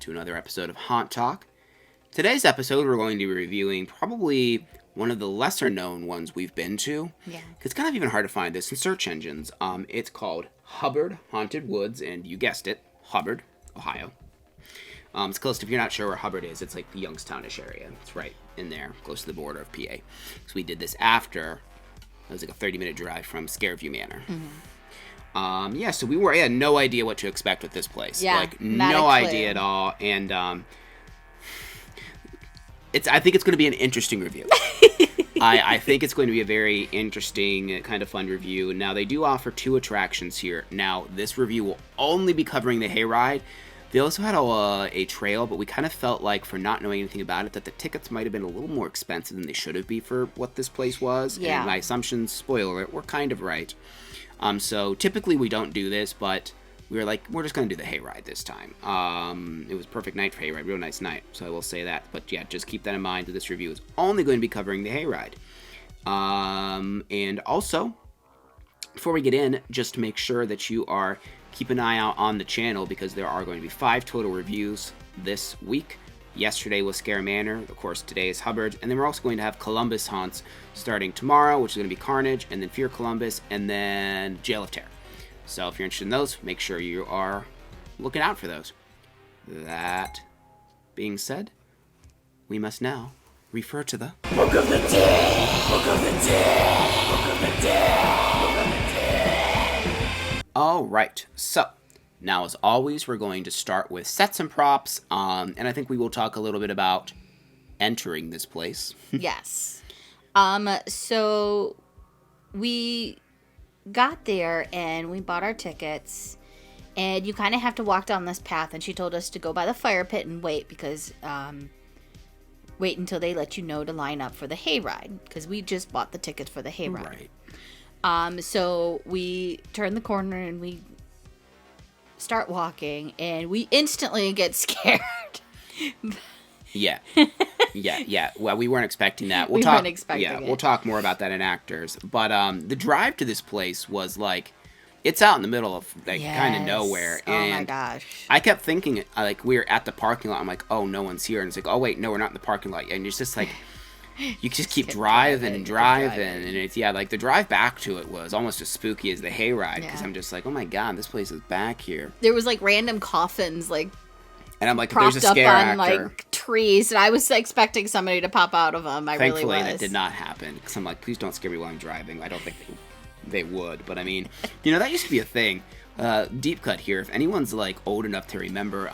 to another episode of Haunt Talk. Today's episode, we're going to be reviewing probably one of the lesser-known ones we've been to. Yeah. It's kind of even hard to find this in search engines. It's called Hubbard Haunted Woods, and you guessed it, Hubbard, Ohio. It's close to, if you're not sure where Hubbard is, it's like the Youngstownish area. It's right in there, close to the border of PA. So we did this after, it was like a 30-minute drive from Scareview Manor. Mm-hmm. So we had no idea what to expect with this place. Yeah, like, not no a clue. idea at all. And I think it's going to be an interesting review. I think it's going to be a very interesting, kind of fun review. Now, they do offer 2 attractions here. Now, this review will only be covering the hayride. They also had a trail, but we kind of felt like, for not knowing anything about it, that the tickets might have been a little more expensive than they should have been for what this place was. Yeah. And my assumptions, spoiler alert, were kind of right. So typically we don't do this, but we were like, we're just going to do the hayride this time. It was a perfect night for hayride, real nice night, so I will say that. But yeah, just keep that in mind that this review is only going to be covering the hayride. And also, before we get in, just to make sure that you are keep an eye out on the channel, because there are going to be 5 total reviews this week. Yesterday was Scare Manor, of course today is Hubbard, and then we're also going to have Columbus haunts starting tomorrow, which is going to be Carnage, and then Fear Columbus, and then Jail of Terror. So if you're interested in those, make sure you are looking out for those. That being said, we must now refer to the Book of the Dead! Book of the Dead! Book of the Dead! Book of the Dead! Alright, so now as always, we're going to start with sets and props, and I think we will talk a little bit about entering this place. Yes. So we got there and we bought our tickets, and you kind of have to walk down this path, and she told us to go by the fire pit and wait, because wait until they let you know to line up for the hayride, because we just bought the tickets for the hayride. Right. So we turn the corner and we start walking, and we instantly get scared. Yeah. Well, we weren't expecting that. We weren't expecting it. We'll talk more about that in Actors. But the drive to this place was like, it's out in the middle of like kind of nowhere. And oh my gosh. I kept thinking, like, we were at the parking lot. I'm like, oh, no one's here. And it's like, oh, wait, no, we're not in the parking lot. And it's just like, you just keep driving. And it's, like, the drive back to it was almost as spooky as the hayride. Because I'm just like, oh my God, this place is back here. There was like random coffins, like, and I'm like, propped there's a scare up on actor. like trees, and I was expecting somebody to pop out of them. Thankfully, really was. that did not happen, because I'm like, please don't scare me while I'm driving. I don't think they would, but I mean, that used to be a thing. Deep cut here. If anyone's like old enough to remember,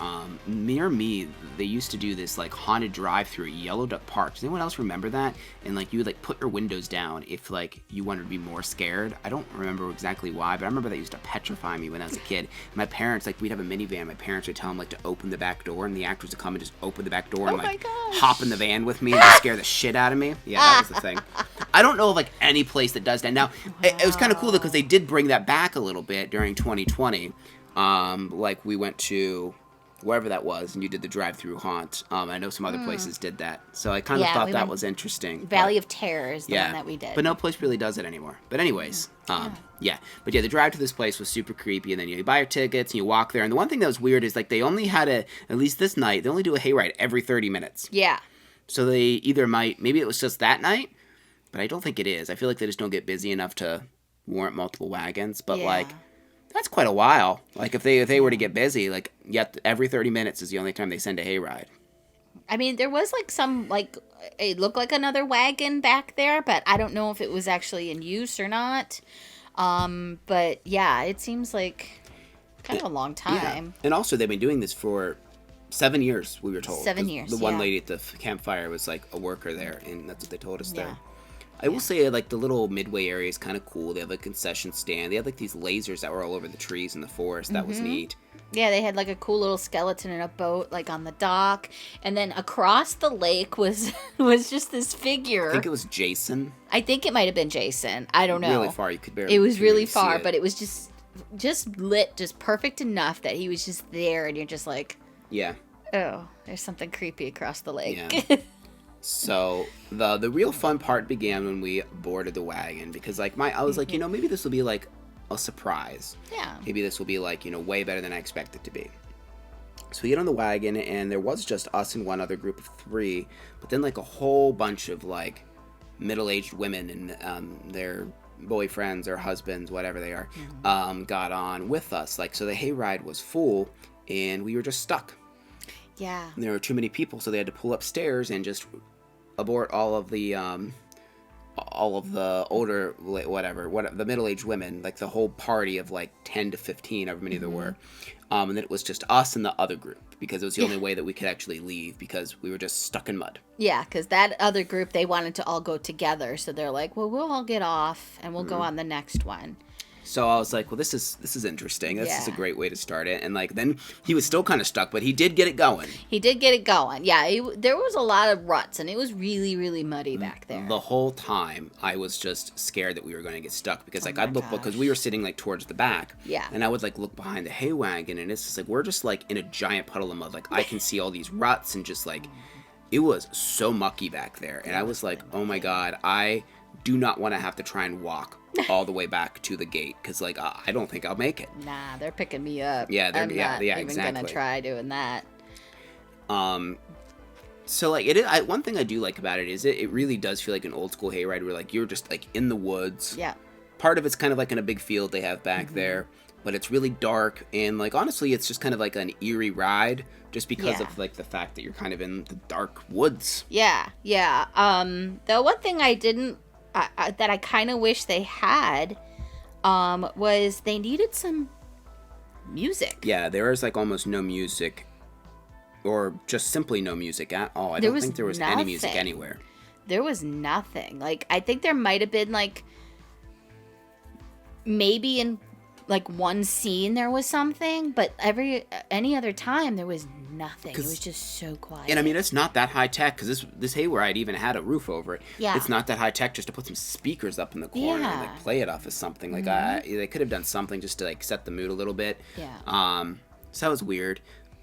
near me, they used to do this like haunted drive-through at Yellow Duck Park. Does anyone else remember that? And like you would like put your windows down if like you wanted to be more scared. I don't remember exactly why, but I remember that used to petrify me when I was a kid. My parents, like, we'd have a minivan. My parents would tell them like to open the back door, and the actors would come and just open the back door and like hop in the van with me and just scare the shit out of me. Yeah, that was the thing. I don't know of like any place that does that now. It was kind of cool though, because they did bring that back a little bit during 2020. Like we went to wherever that was, and you did the drive-through haunt. I know some other places did that, so I kind of thought that was interesting. Valley of Terror is the one that we did, but no place really does it anymore. But anyways, the drive to this place was super creepy, and then you buy your tickets and you walk there. And the one thing that was weird is like they only had at least this night, they only do a hayride every 30 minutes. Yeah. So they either maybe it was just that night, but I don't think it is. I feel like they just don't get busy enough to warrant multiple wagons. But like, that's quite a while. Like if they were to get busy, like yet every 30 minutes is the only time they send a hayride. I mean, there was like some like it looked like another wagon back there, but I don't know if it was actually in use or not. But yeah, it seems like kind of a long time. Yeah. And also they've been doing this for 7 years, we were told. 7 years. The one lady at the campfire was like a worker there, and that's what they told us there. Yeah. I will say, like, the little midway area is kind of cool. They have a concession stand. They had, like, these lasers that were all over the trees in the forest. That was neat. Yeah, they had, like, a cool little skeleton in a boat, like, on the dock. And then across the lake was just this figure. I think it was Jason. I think it might have been Jason. I don't know. Really far. You could barely It was really see far, it. but it was just lit, just perfect enough that he was just there. And you're just like, yeah. Oh, there's something creepy across the lake. Yeah. So the real fun part began when we boarded the wagon, because like I was like, maybe this will be like a surprise. Yeah. Maybe this will be like, way better than I expect it to be. So we get on the wagon, and there was just us and one other group of 3, but then like a whole bunch of like middle-aged women and their boyfriends or husbands, whatever they are, got on with us. Like, so the hayride was full, and we were just stuck. Yeah. And there were too many people, so they had to pull upstairs and just abort all of the older, the middle-aged women, like the whole party of like 10 to 15, however many there were. And then it was just us and the other group, because it was the only way that we could actually leave, because we were just stuck in mud. Yeah, because that other group, they wanted to all go together. So they're like, well, we'll all get off and we'll go on the next one. So I was like, well, this is interesting. This is a great way to start it. And like, then he was still kind of stuck, but he did get it going. He did get it going. Yeah, there was a lot of ruts, and it was really, really muddy back there. The whole time, I was just scared that we were going to get stuck, because like I'd look, because we were sitting like towards the back. Yeah. And I would like look behind the hay wagon, and it's just like, we're just like in a giant puddle of mud. Like I can see all these ruts, and just like, it was so mucky back there. And I was like, oh my God, I do not want to have to try and walk all the way back to the gate, because like I don't think I'll make it. Nah, they're picking me up. Yeah, I'm not even exactly. gonna try doing that. So like one thing I do like about it is it really does feel like an old school hayride, where like you're just like in the woods. Yeah. Part of it's kind of like in a big field they have back there, but it's really dark, and like honestly it's just kind of like an eerie ride, just because of like the fact that you're kind of in the dark woods. Yeah. The one thing I didn't that I kind of wish they had was they needed some music. Yeah, there was like almost no music, or just simply no music at all. I don't think there was any music anywhere. There was nothing. Like, I think there might have been like maybe in like one scene there was something, but any other time there was nothing. It was just so quiet. And I mean, it's not that high tech, because this hayride even had a roof over it. Yeah. It's not that high tech just to put some speakers up in the corner and like play it off of something. Like they could have done something just to like set the mood a little bit. Yeah. So that was weird.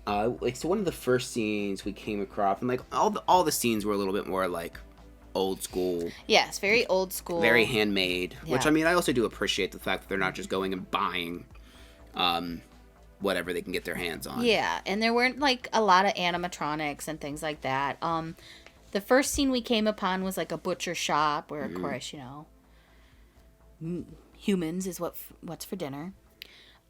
Like, so one of the first scenes we came across, and like all the scenes were a little bit more like old school. Yes, very old school. Very handmade. Yeah. Which, I mean, I also do appreciate the fact that they're not just going and buying whatever they can get their hands on. Yeah, and there weren't like a lot of animatronics and things like that. The first scene we came upon was like a butcher shop where, of course, humans is what's for dinner.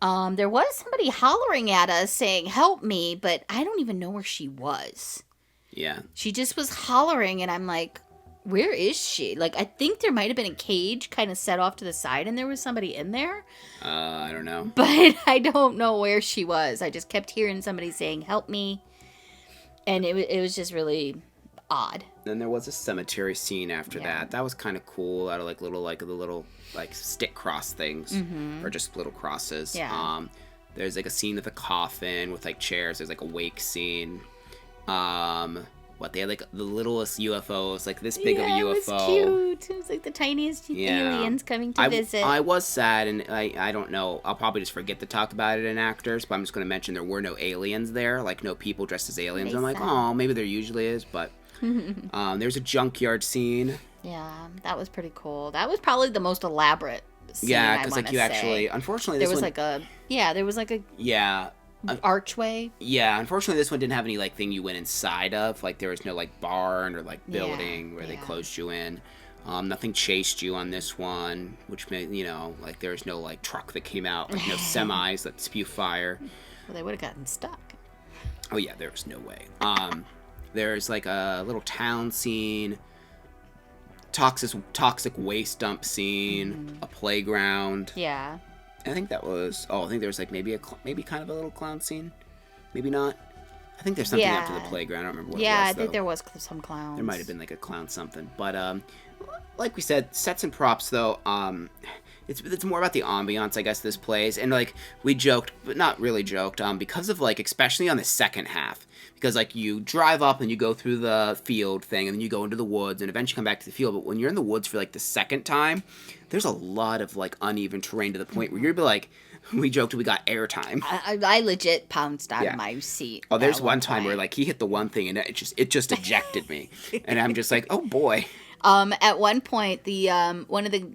There was somebody hollering at us saying, "Help me," but I don't even know where she was. Yeah. She just was hollering, and I'm like, where is she? Like, I think there might have been a cage kind of set off to the side, and there was somebody in there. I don't know. But I don't know where she was. I just kept hearing somebody saying, "Help me." And it was just really odd. Then there was a cemetery scene after that. That was kind of cool. Out of like the little stick cross things, or just little crosses. Yeah. There's like a scene with a coffin with like chairs. There's like a wake scene. They had like the littlest UFOs, like this big of a UFO. It was cute. It was like the tiniest aliens coming to visit. I was sad, and I don't know. I'll probably just forget to talk about it in actors, but I'm just going to mention there were no aliens there, like no people dressed as aliens. I'm like, oh, maybe there usually is, but there's a junkyard scene. Yeah, that was pretty cool. That was probably the most elaborate scene. Yeah, because like you actually, unfortunately, there was like a archway. Yeah, unfortunately this one didn't have any like thing you went inside of. Like there was no like barn or like building where they closed you in. Nothing chased you on this one, which made, like there was no like truck that came out, like no semis that spew fire. Well, they would have gotten stuck. Oh yeah, there was no way. There's like a little town scene, toxic waste dump scene, a playground. Yeah. I think that was. Oh, I think there was like maybe kind of a little clown scene, maybe not. I think there's something after the playground. I don't remember what it was. Yeah, I think there was some clowns. There might have been like a clown something, but like we said, sets and props though. It's more about the ambiance, I guess, this plays, and like we joked, but not really joked, because of like especially on the second half, because like you drive up and you go through the field thing, and then you go into the woods, and eventually come back to the field. But when you're in the woods for like the second time, there's a lot of like uneven terrain to the point where you're like, we joked we got airtime. I legit pounced out of my seat. Oh, there's one time where like he hit the one thing and it just ejected me, and I'm just like, oh boy. At one point, the one of the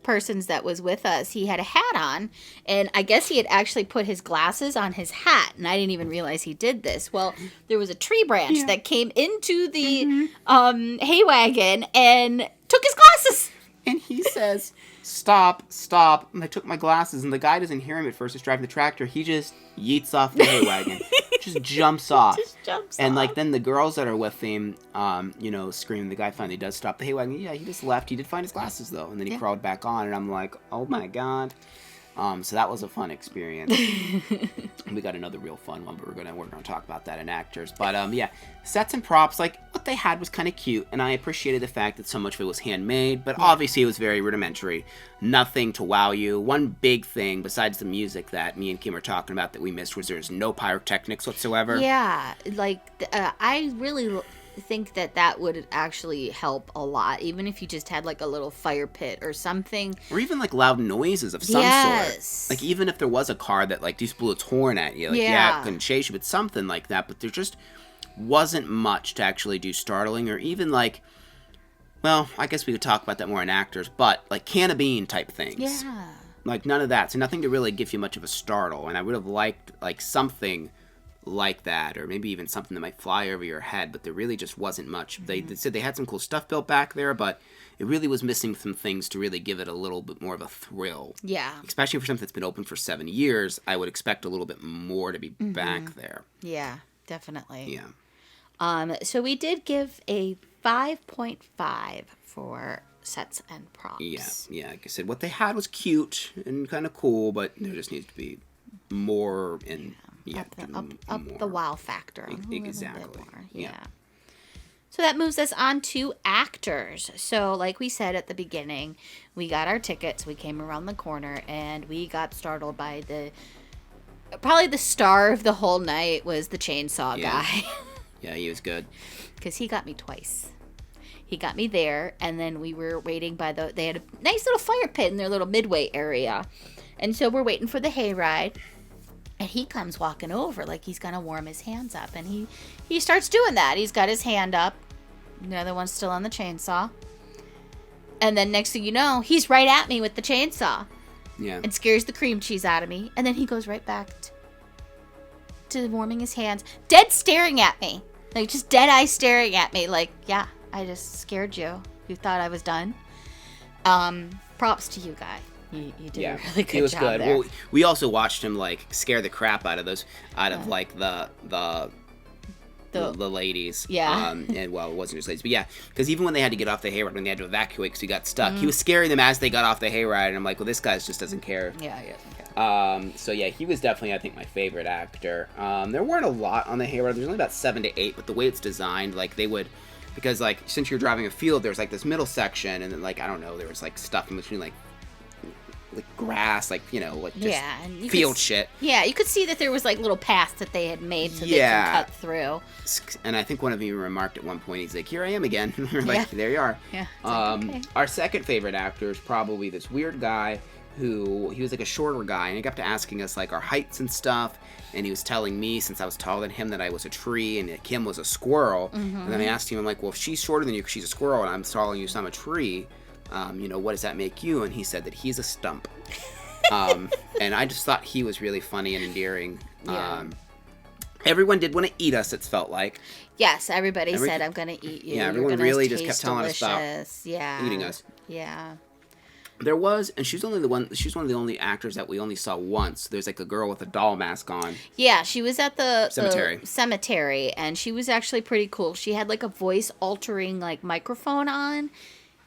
persons that was with us, he had a hat on, and I guess he had actually put his glasses on his hat, and I didn't even realize he did this. Well, there was a tree branch that came into the hay wagon and took his glasses. And he says, stop. And I took my glasses, and the guy doesn't hear him at first. He's driving the tractor. He just yeets off the hay wagon. Just jumps off. And, like, then the girls that are with him, screaming. The guy finally does stop the hay wagon. Yeah, he just left. He did find his glasses, though. And then he crawled back on, and I'm like, oh, my God. So that was a fun experience. We got another real fun one, but we're gonna talk about that in actors. But sets and props, like what they had was kind of cute, and I appreciated the fact that so much of it was handmade. But obviously, it was very rudimentary, nothing to wow you. One big thing besides the music that me and Kim were talking about that we missed was there's no pyrotechnics whatsoever. Yeah, like I really think that would actually help a lot, even if you just had like a little fire pit or something, or even like loud noises of some sort. Like even if there was a car that like just blew its horn at you, like it couldn't chase you, but something like that. But there just wasn't much to actually do startling, or even like, well, I guess we could talk about that more in actors, but like cannibine type things, like none of that. So nothing to really give you much of a startle, and I would have liked like something like that, or maybe even something that might fly over your head, but there really just wasn't much. They said they had some cool stuff built back there, but it really was missing some things to really give it a little bit more of a thrill. Yeah. Especially for something that's been open for 7 years, I would expect a little bit more to be back there. Yeah, definitely. Yeah. So we did give a 5.5 for sets and props. Yeah. Like I said, what they had was cute and kind of cool, but there just needs to be more in... Up the wow factor. Exactly. Yeah. So that moves us on to actors. So like we said at the beginning, we got our tickets, we came around the corner, and we got startled by probably the star of the whole night was the chainsaw guy. Yeah, he was good. Because he got me twice. He got me there, and then we were waiting they had a nice little fire pit in their little midway area. And so we're waiting for the hayride. And he comes walking over like he's going to warm his hands up. And he starts doing that. He's got his hand up. The other one's still on the chainsaw. And then next thing you know, he's right at me with the chainsaw. Yeah. And scares the cream cheese out of me. And then he goes right back to warming his hands. Dead staring at me. Like just dead eye staring at me. Like, yeah, I just scared you. You thought I was done. Props to you, guy. You did a really good job. He was good. There. Well, we also watched him like scare the crap out of like the ladies. Yeah. And well, it wasn't just ladies, but yeah, because even when they had to get off the hayride, when they had to evacuate because he got stuck, he was scaring them as they got off the hayride, and I'm like, well, this guy just doesn't care. Yeah, he doesn't care. So yeah, he was definitely, I think, my favorite actor. There weren't a lot on the hayride. There's only about 7 to 8, but the way it's designed, like they would. Because like since you're driving a field, there's like this middle section, and then like I don't know, there was like stuff in between like grass, like just field shit. Yeah, you could see that there was like little paths that they had made so they could cut through. And I think one of you remarked at one point, he's like, "Here I am again." We're like, "There you are." Yeah. Okay. Our second favorite actor is probably this weird guy who he was like a shorter guy, and he got to asking us like our heights and stuff. And he was telling me, since I was taller than him, that I was a tree and that Kim was a squirrel. Mm-hmm. And then I asked him, I'm like, well, if she's shorter than you because she's a squirrel and I'm taller than you, so I'm a tree, what does that make you? And he said that he's a stump. And I just thought he was really funny and endearing. Yeah. Everyone did want to eat us, it felt like. Yes, everybody said, I'm going to eat you. Yeah, everyone really just kept telling us about eating us. Yeah. There was, and she's one of the only actors that we only saw once. There's like a girl with a doll mask on. Yeah, she was at the cemetery, and she was actually pretty cool. She had like a voice altering like microphone on,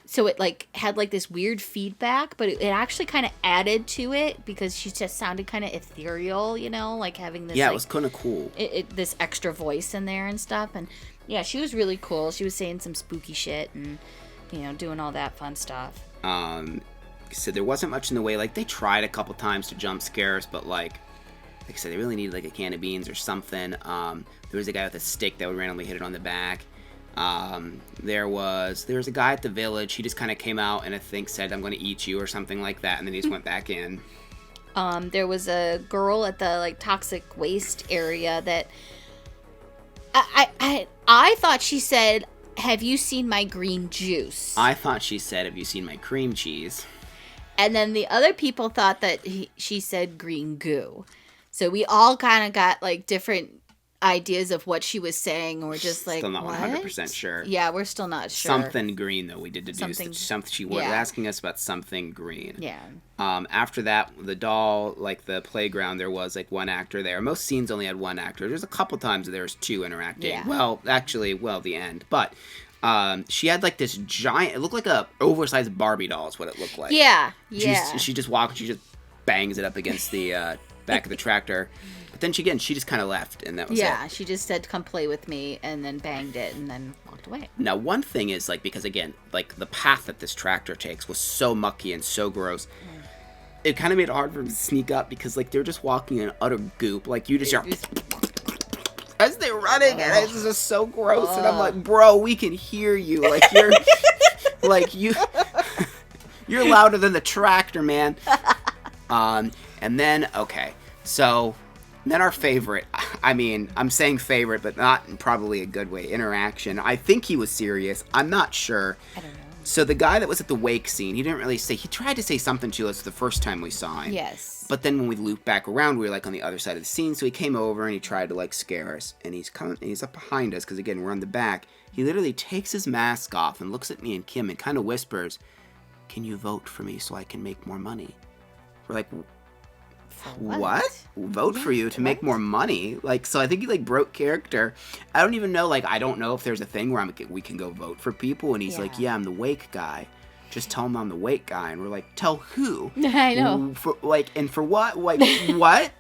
so it like had like this weird feedback, but it actually kind of added to it because she just sounded kind of ethereal, like having this. Yeah, it was kind of cool. This extra voice in there and stuff, and yeah, she was really cool. She was saying some spooky shit and doing all that fun stuff. So there wasn't much in the way, like they tried a couple times to jump scares, but like I said, they really needed like a can of beans or something. There was a guy with a stick that would randomly hit it on the back. There was a guy at the village. He just kind of came out and I think said, "I'm going to eat you" or something like that, and then he just went back in. There was a girl at the like toxic waste area that I thought she said, "Have you seen my green juice?" I thought she said, "Have you seen my cream cheese?" And then the other people thought that she said green goo. So we all kind of got like different ideas of what she was saying. We're just like, still not what? 100% sure. Yeah, we're still not sure. Something green, though, we did deduce. She was asking us about something green. Yeah. After that, the doll, like the playground, there was like one actor there. Most scenes only had one actor. There's a couple times there was two interacting. Yeah. Well, actually, the end. But she had like this giant, it looked like a oversized Barbie doll is what it looked like. Yeah. She just walks, she just bangs it up against the back of the tractor. But then she just kind of left, and that was it. Yeah, she just said, come play with me, and then banged it, and then walked away. Now, one thing is, like, because, again, like, the path that this tractor takes was so mucky and so gross, it kind of made it hard for them to sneak up, because, like, they're just walking in utter goop. Like, you just hear... as they're running, and it's just so gross, and I'm like, bro, we can hear you. Like, you're... like, you're louder than the tractor, man. And then, okay, so... then our favorite, I mean, I'm saying favorite, but not in probably a good way, interaction. I think he was serious. I'm not sure. I don't know. So the guy that was at the wake scene, he didn't really say, he tried to say something to us the first time we saw him. Yes. But then when we looped back around, we were like on the other side of the scene, so he came over and he tried to like scare us. And he's up behind us, because again, we're on the back. He literally takes his mask off and looks at me and Kim and kind of whispers, "Can you vote for me so I can make more money?" We're like, what? Vote for you to make more money? Like, so I think he like broke character. I don't even know, like, I don't know if there's a thing where we can go vote for people, and he's like, yeah, I'm the wake guy. Just tell him I'm the wake guy. And we're like, tell who? I know. For what? Like, what?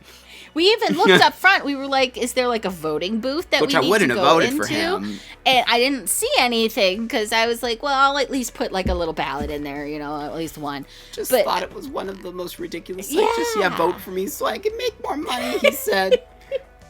We even looked up front. We were like, is there like a voting booth that Which we I need wouldn't to have go voted into? for him. And I didn't see anything, because I was like, well, I'll at least put like a little ballot in there, at least one. But thought it was one of the most ridiculous things. Vote for me so I can make more money, he said.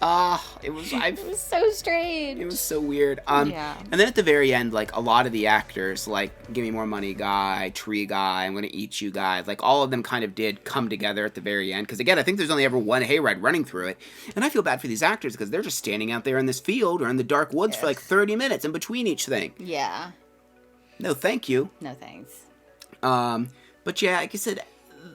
It was so strange. It was so weird. And then at the very end, like, a lot of the actors, like, give me more money guy, tree guy, I'm gonna eat you guy, like, all of them kind of did come together at the very end. Because, again, I think there's only ever one hayride running through it. And I feel bad for these actors, because they're just standing out there in this field or in the dark woods for, like, 30 minutes in between each thing. Yeah. No, thank you. No, thanks. But, yeah, like I said,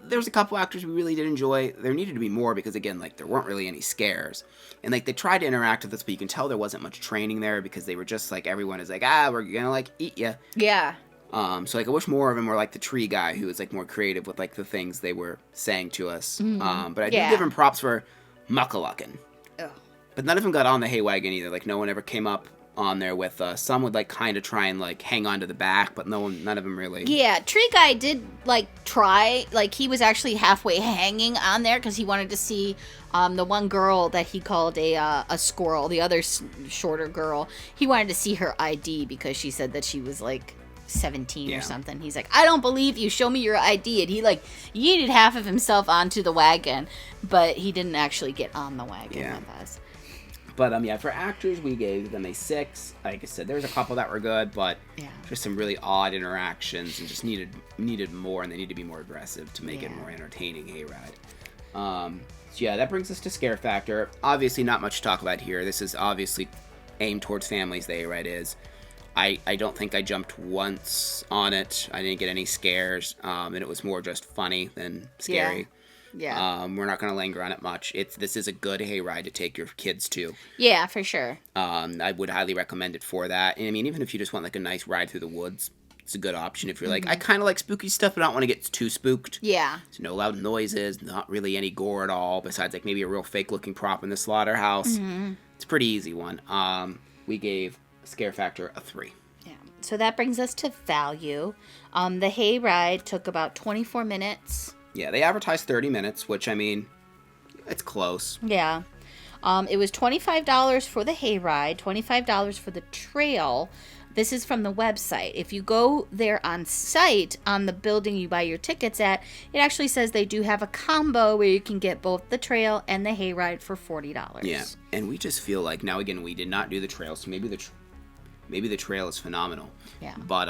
there was a couple actors we really did enjoy. There needed to be more because, again, like, there weren't really any scares. And, like, they tried to interact with us, but you can tell there wasn't much training there because they were just, like, everyone is like, we're gonna, like, eat ya. Yeah. So, like, I wish more of them were, like, the tree guy who was, like, more creative with, like, the things they were saying to us. Mm-hmm. But I do give him props for muckalucking. Oh. But none of them got on the hay wagon either. Like, no one ever came up on there with some would like kind of try and like hang on to the back, but none of them really. Yeah, Tree Guy did like try, like he was actually halfway hanging on there because he wanted to see the one girl that he called a squirrel, the other shorter girl. He wanted to see her ID because she said that she was like 17 or something. He's like, I don't believe you, show me your ID. And he like yeeted half of himself onto the wagon, but he didn't actually get on the wagon with us. But, for actors, we gave them a 6. Like I said, there's a couple that were good, but just some really odd interactions and just needed more, and they need to be more aggressive to make it more entertaining hayride. So, that brings us to Scare Factor. Obviously, not much to talk about here. This is obviously aimed towards families, the hayride is. I don't think I jumped once on it. I didn't get any scares, and it was more just funny than scary. Yeah. We're not going to linger on it much. This is a good hayride to take your kids to. Yeah, for sure. I would highly recommend it for that. And I mean, even if you just want like a nice ride through the woods, it's a good option. If you're like, I kind of like spooky stuff, but I don't want to get too spooked. Yeah. So no loud noises, not really any gore at all, besides like maybe a real fake looking prop in the slaughterhouse. Mm-hmm. It's a pretty easy one. We gave Scare Factor a 3. Yeah. So that brings us to value. The hayride took about 24 minutes. Yeah, they advertised 30 minutes, which, I mean, it's close. Yeah. It was $25 for the hayride, $25 for the trail. This is from the website. If you go there on site, on the building you buy your tickets at, it actually says they do have a combo where you can get both the trail and the hayride for $40. Yeah, and we just feel like, now again, we did not do the trail, so maybe the trail is phenomenal. Yeah. But,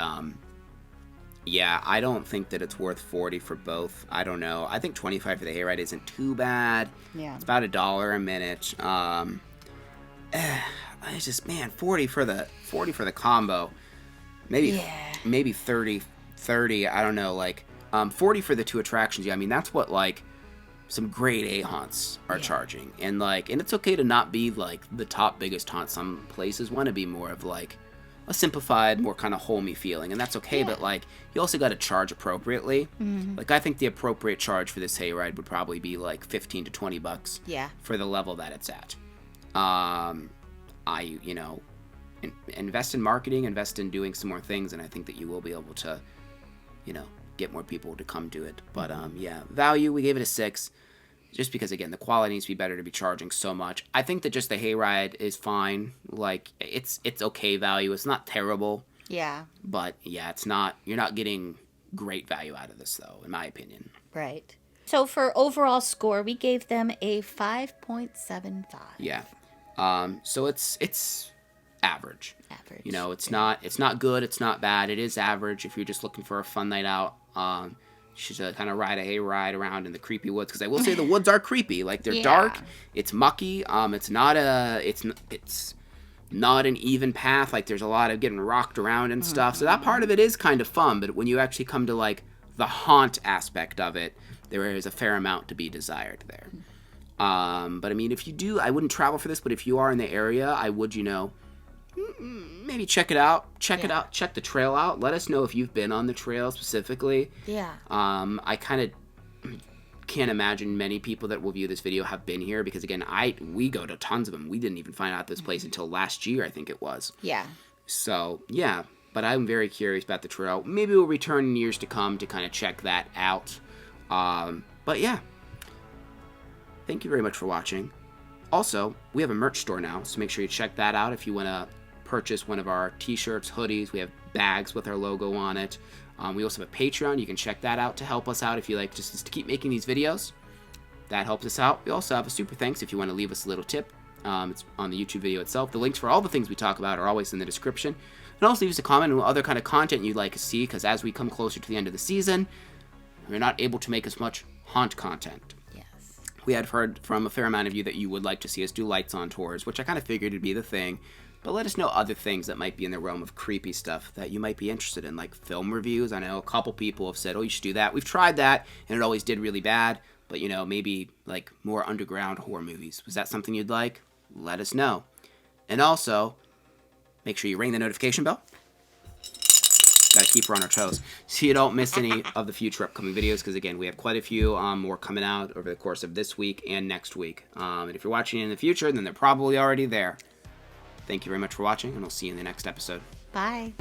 yeah, I don't think that it's worth $40 for both. I don't know. I think $25 for the hayride isn't too bad. Yeah. It's about $1 a minute. It's just, man, $40 for the combo. Maybe 30. I don't know. Like, $40 for the 2 attractions. Yeah, I mean, that's what, like, some grade A haunts are charging. And, like, and it's okay to not be, like, the top biggest haunt. Some places want to be more of, like, a simplified, more kind of homey feeling. And that's okay, but, like, you also got to charge appropriately. Like, I think the appropriate charge for this hayride would probably be, like, $15 to $20 for the level that it's at. You know, invest in marketing, invest in doing some more things, and I think that you will be able to, you know, get more people to come do it. But yeah, value, we gave it a 6, just because, again, the quality needs to be better to be charging so much. I think that just the hayride is fine. Like, it's okay value. It's not terrible. Yeah. But yeah, it's not. You're not getting great value out of this, though, in my opinion. Right. So for overall score, we gave them a 5.75. Yeah. So it's average. Average. You know, it's not good, it's not bad. It is average if you're just looking for a fun night out. You should kind of ride a hayride around in the creepy woods, because I will say the woods are creepy. Like, they're dark, it's mucky. It's not an even path. Like, there's a lot of getting rocked around and stuff. So that part of it is kind of fun. But when you actually come to, like, the haunt aspect of it, there is a fair amount to be desired there. But I mean, if you do, I wouldn't travel for this, but if you are in the area, I would, you know, maybe check it out. Check the trail out. Let us know if you've been on the trail specifically. Yeah. I kind of can't imagine many people that will view this video have been here, because, again, we go to tons of them. We didn't even find out this place until last year, I think it was. Yeah. So, yeah. But I'm very curious about the trail. Maybe we'll return in years to come to kind of check that out. But yeah. Thank you very much for watching. Also, we have a merch store now, so make sure you check that out if you want to purchase one of our t-shirts, hoodies. We have bags with our logo on it. We also have a Patreon. You can check that out to help us out if you like just to keep making these videos. That helps us out. We also have a super thanks if you want to leave us a little tip. It's on the YouTube video itself. The links for all the things we talk about are always in the description. And also leave us a comment on other kind of content you'd like to see, because as we come closer to the end of the season, we're not able to make as much haunt content. We had heard from a fair amount of you that you would like to see us do lights on tours, which I kind of figured would be the thing. But let us know other things that might be in the realm of creepy stuff that you might be interested in, like film reviews. I know a couple people have said, oh, you should do that. We've tried that, and it always did really bad. But, you know, maybe like more underground horror movies. Was that something you'd like? Let us know. And also, make sure you ring the notification bell. Gotta keep her on our toes so you don't miss any of the future upcoming videos, because, again, we have quite a few more coming out over the course of this week and next week. And if you're watching in the future, then they're probably already there. Thank you very much for watching, and we'll see you in the next episode. Bye.